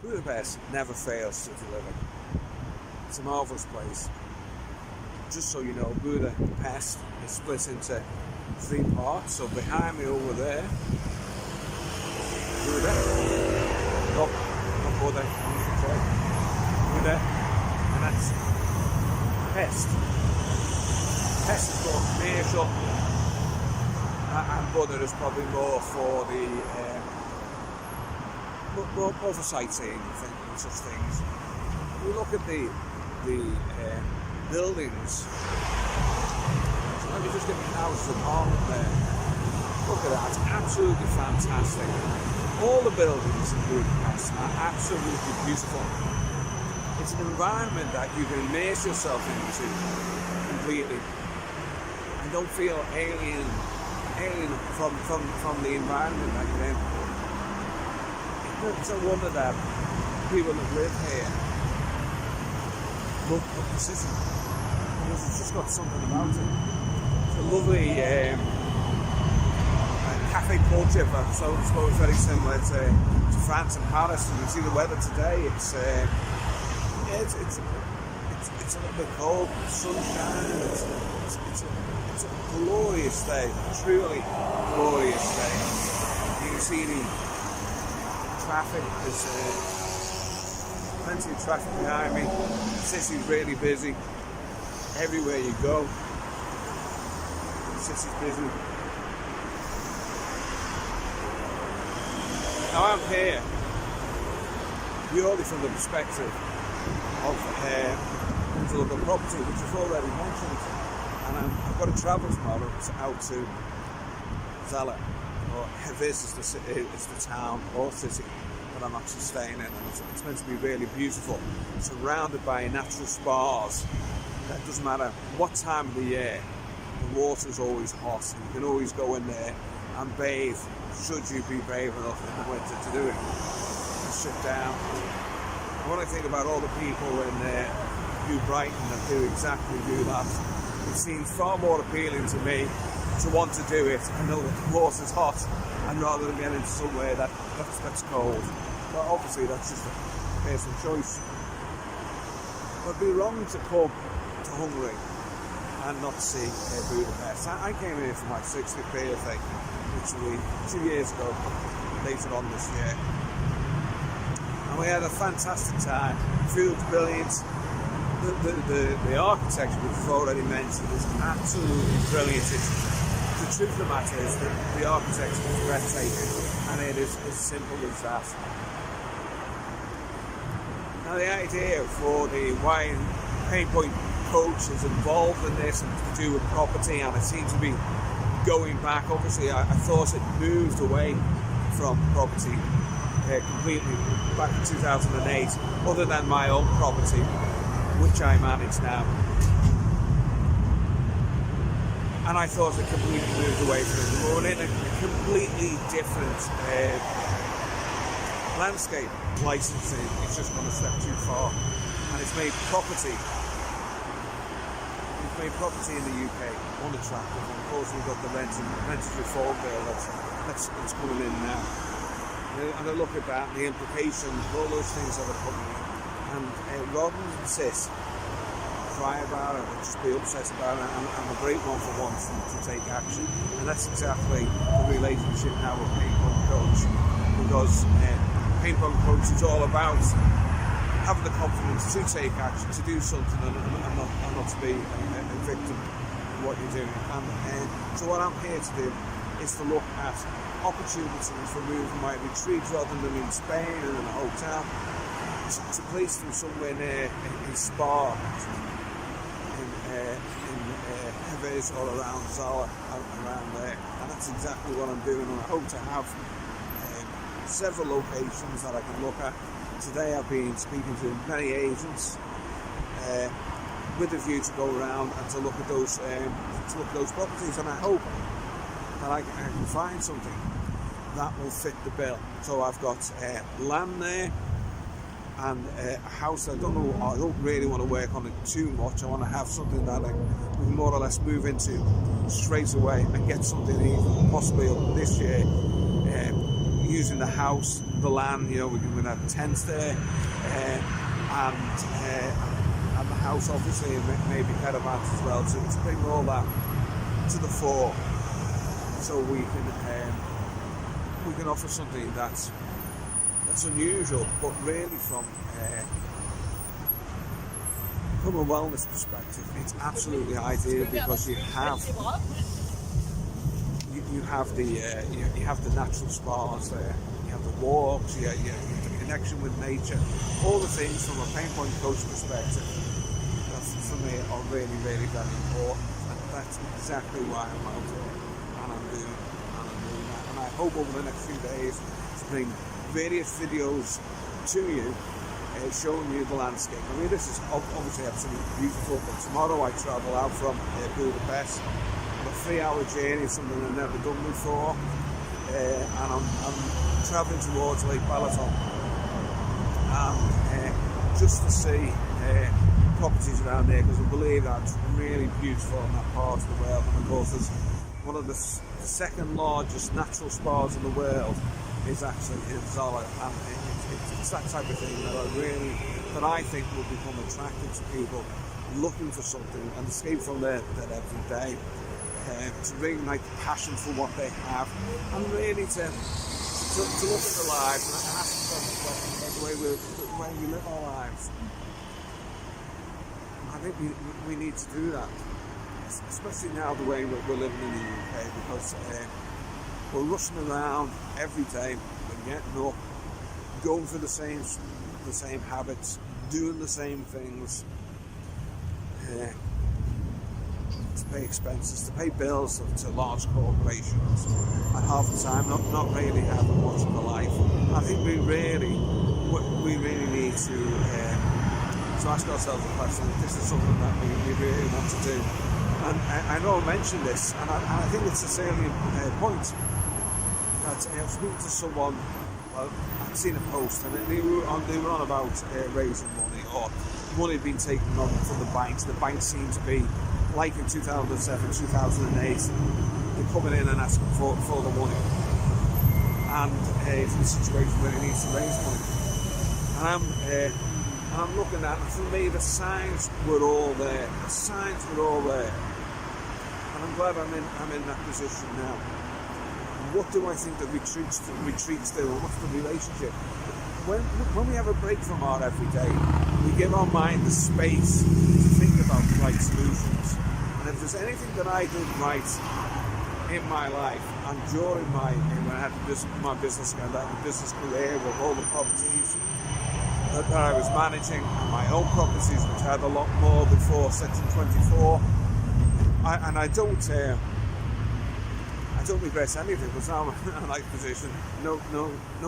Budapest never fails to deliver. It's a marvellous place. Just so you know, Budapest is split into 3 parts. So behind me over there, Buda, not Buda, Buda, and that's Pest. Pest is more commercial, and Buda is probably more for the more for sightseeing and such things. We look at the buildings. So let me just get my house apartment there. Look at that, it's absolutely fantastic. All the buildings in Budapest are absolutely beautiful. It's an environment that you can immerse yourself into completely and don't feel alien from the environment that you're in. It's a wonder that people that live here love the city because it's just got something about it. It's a lovely cafe culture, but so I suppose very similar to France and Paris. And you see the weather today. It's a little bit cold, sunshine. It's a glorious day, truly glorious day. You can see the traffic. There's plenty of traffic behind me. The city's really busy. Everywhere you go, the city's busy. Now I'm here purely from the perspective of to look at property, which I've already mentioned, and I've got to travel tomorrow out to Zala, or this is the town or city that I'm actually staying in, and it's meant to be really beautiful, surrounded by natural spas. It doesn't matter what time of the year, the water's always hot, and you can always go in there and bathe, should you be brave enough in the winter to do it, and sit down. And when I think about all the people in New Brighton that do that, it seems far more appealing to me to want to do it and know that the water's hot, and rather than get into somewhere that's cold. But obviously that's just a personal choice. But it'd be wrong to come to Hungary and not see Budapest. I came here for my 60th birthday, literally 2 years ago, later on this year. And we had a fantastic time. Food's brilliant. The architecture, which I've already mentioned, is absolutely brilliant. The truth of the matter is that the architecture is breathtaking, and it is as simple as that. Now the idea for why Painpoint Coach is involved in this and to do with property, and it seems to be going back. Obviously I thought it moved away from property completely back in 2008, other than my own property, which I manage now. And I thought it completely moved away from it. We're in a completely different landscape. Licensing, it's just gone a step too far. And it's made property in the UK unattractive. And of course we've got the renters reform bill that's coming in now. And I look at that, the implications, all those things that are coming in. And rather than insist, cry about it, or just be upset about it, I'm a great one for once to take action. And that's exactly the relationship now with Painpoint Coach, because Painpoint Coach is all about having the confidence to take action, to do something, and not to be a victim of what you're doing. And so what I'm here to do is to look at opportunities for moving my retreat rather than in Spain or in a hotel, to place them somewhere near a spa in Heves or around Zala, around there. And that's exactly what I'm doing, and I hope to have several locations that I can look at. Today I've been speaking to many agents with a view to go around and to look at those properties, and I hope that I can find something that will fit the bill. So I've got land there and a house. I don't really want to work on it too much. I want to have something that I can more or less move into straight away and get something even possibly this year. Use using the house, the land. You know, we're going to have tents there, and the house obviously, and maybe caravans as well, to bring all that to the fore, so we can offer something that's unusual, but really from a wellness perspective, it's absolutely ideal, because you have the natural spas there, you have the walks, you have the connection with nature, all the things from a pain point coach perspective that for me are really, really very important, and that's exactly why I'm out there, and I'm doing that, and I hope over the next few days to bring various videos to you, showing you the landscape. I mean, this is obviously absolutely beautiful, but tomorrow I travel out from Budapest on a 3-hour journey, something I've never done before, and I'm travelling towards Lake Balaton, and just to see properties around there, because I believe that's really beautiful in that part of the world. And of course, there's one of the second largest natural spas in the world is actually in Zala, and it's that type of thing that I think will become attractive to people looking for something and escape from their everyday, to reignite the passion for what they have, and really to look at their lives and ask themselves questions about the way we live our lives. I think we need to do that, especially now the way we're living in the UK, because we're rushing around every day, we're getting up, going for the same habits, doing the same things, to pay expenses, to pay bills to large corporations, and half the time not really having much of a life. I think we really need to ask ourselves the question: if this is something that we really want to do. And I know I mentioned this, and I think it's a salient point. That I was speaking to someone, I'd seen a post, and they were on about raising money, or money had been taken on from the banks. The banks seem to be, like in 2007, 2008, they're coming in and asking for the money. And it's in a situation where it needs to raise money. And I'm looking at, and for me, the signs were all there. The signs were all there. And I'm glad I'm in that position now. What do I think the retreats do, and what's the relationship? When we have a break from our everyday, we give our mind the space to think about the right solutions. And if there's anything that I did right in my life, and during when I had my business career with all the properties that I was managing, and my own properties, which I had a lot more before Section 24, I don't regret anything, because now I'm in a nice position, no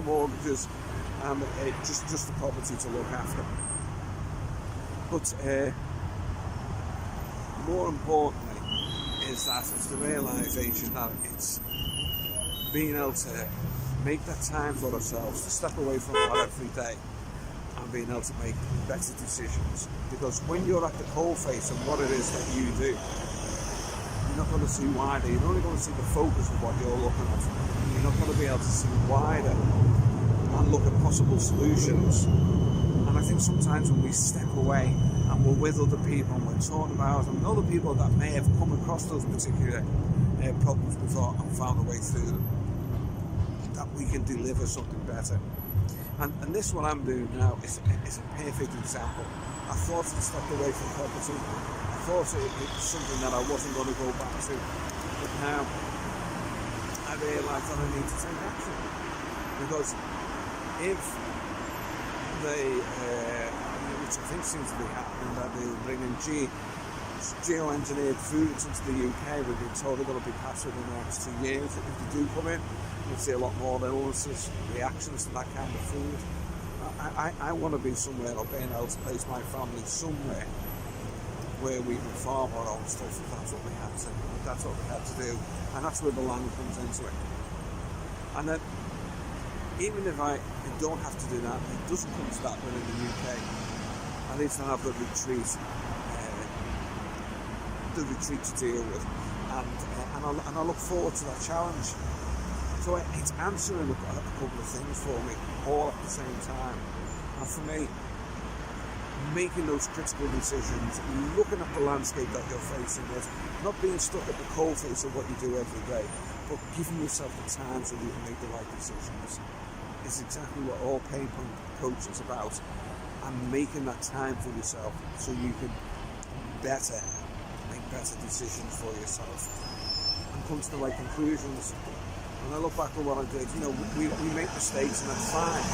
mortgages, and just the property to look after. But more importantly is that it's the realisation that it's being able to make that time for ourselves, to step away from our everyday, and being able to make better decisions. Because when you're at the coalface of what it is that you do, you're not going to see wider. You're only going to see the focus of what you're looking at. You're not going to be able to see wider and look at possible solutions. And I think sometimes when we step away and we're with other people and we're talking about, and other people that may have come across those particular problems before and found a way through them, that we can deliver something better. And this what I'm doing now is a perfect example. I thought I'd stepped away from property. I thought it was something that I wasn't going to go back to. But now I realise that I need to take action. Because if they, which I think seems to be happening, that they're bringing geoengineered foods into the UK, we've been told they're going to be passed within the next 2 years. If they do come in, you'll see a lot more illnesses, reactions to that kind of food. I want to be somewhere, or being able to place my family somewhere where we can farm our own stuff, if that's what we have to do, and that's where the land comes into it. And then, even if I don't have to do that, it doesn't come to that within the UK, at least I have the retreat to deal with, and I look forward to that challenge. So it's answering a couple of things for me all at the same time. And for me, making those critical decisions, looking at the landscape that you're facing with, not being stuck at the coalface of what you do every day, but giving yourself the time so you can make the right decisions is exactly what all pain point coach is about. And making that time for yourself so you can make better decisions for yourself and come to the right conclusions. When I look back at what I did, we make mistakes and that's fine.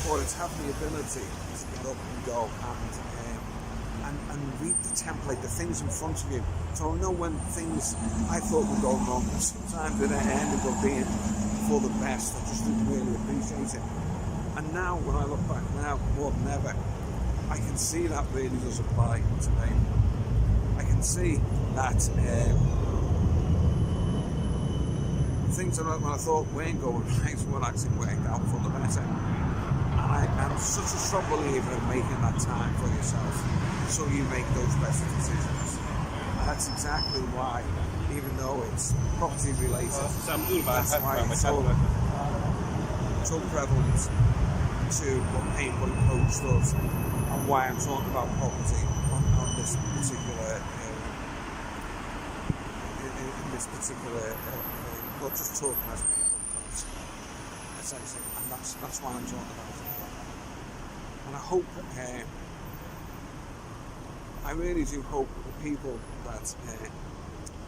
But it's having the ability to get up and go and read the template, the things in front of you. So I know when things I thought were going wrong, sometimes it ended up being for the best. I just didn't really appreciate it. And now, when I look back now, more than ever, I can see that really does apply to me. I can see that things that when I thought weren't going right were actually worked out for the better. And I'm such a strong believer in making that time for yourself so you make those better decisions. And that's exactly why, even though it's property related, that's why it's so prevalent to what Pain Point Coach does and why I'm talking about property on this particular not just talking as Pain Point Coach essentially, and that's why I'm talking about it. And I hope I really do hope the people that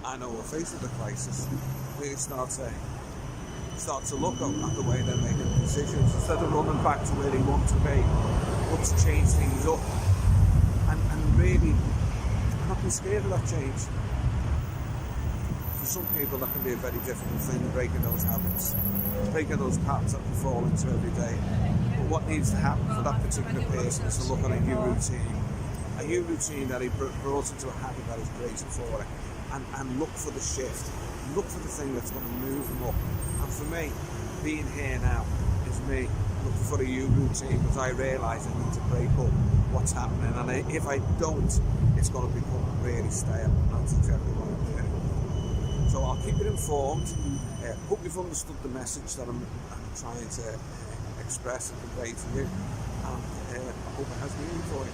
I know are facing the crisis really start to look at the way they're making decisions instead of running back to where they want to be, but to change things up and really not be scared of that change. For some people that can be a very difficult thing, breaking those habits, breaking those patterns that we fall into every day. But what needs to happen for that particular person is to look at a new routine that he brought into a habit that is grateful for it, and look for the shift, look for the thing that's going to move him up. And for me, being here now is me looking for a new routine because I realise I need to break up what's happening, and if I don't, it's going to become really stale, and that's exactly what I'm doing. So I'll keep it informed. Hope you've understood the message that I'm trying to express and convey to you, and I hope it has meaning for you.